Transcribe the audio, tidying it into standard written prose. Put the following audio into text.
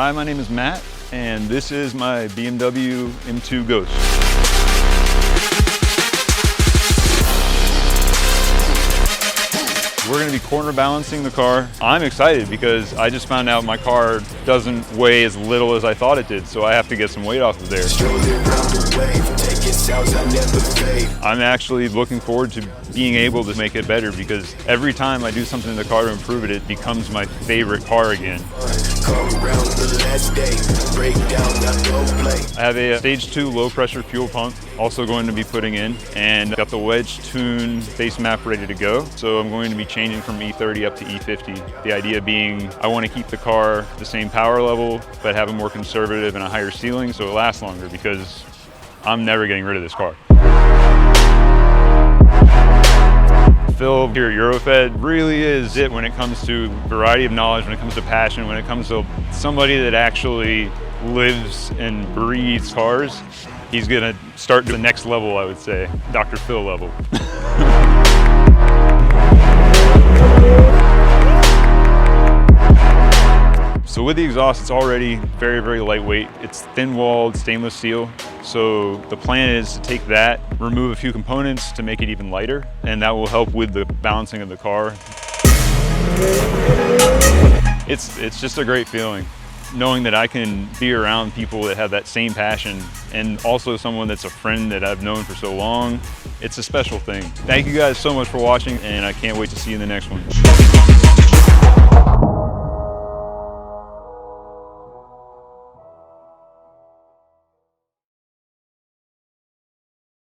Hi, my name is Matt, and this is my BMW M2 Ghost. We're going to be corner balancing the car. I'm excited because I just found out my car doesn't weigh as little as I thought it did, so I have to get some weight off of there. I'm actually looking forward to being able to make it better because every time I do something in the car to improve it, it becomes my favorite car again. I have a stage 2 low pressure fuel pump also going to be putting in, and got the wedge tune base map ready to go. So I'm going to be changing from E30 up to E50. The idea being I want to keep the car the same power level, but have a more conservative and a higher ceiling so it lasts longer because I'm never getting rid of this car. Phil here at Eurofed really is it when it comes to variety of knowledge, when it comes to passion, when it comes to somebody that actually lives and breathes cars. He's gonna start to the next level, I would say, Dr. Phil level. So with the exhaust, it's already very, very lightweight. It's thin-walled stainless steel. So the plan is to take that, remove a few components to make it even lighter, and that will help with the balancing of the car. It's just a great feeling, knowing that I can be around people that have that same passion, and also someone that's a friend that I've known for so long. It's a special thing. Thank you guys so much for watching, and I can't wait to see you in the next one.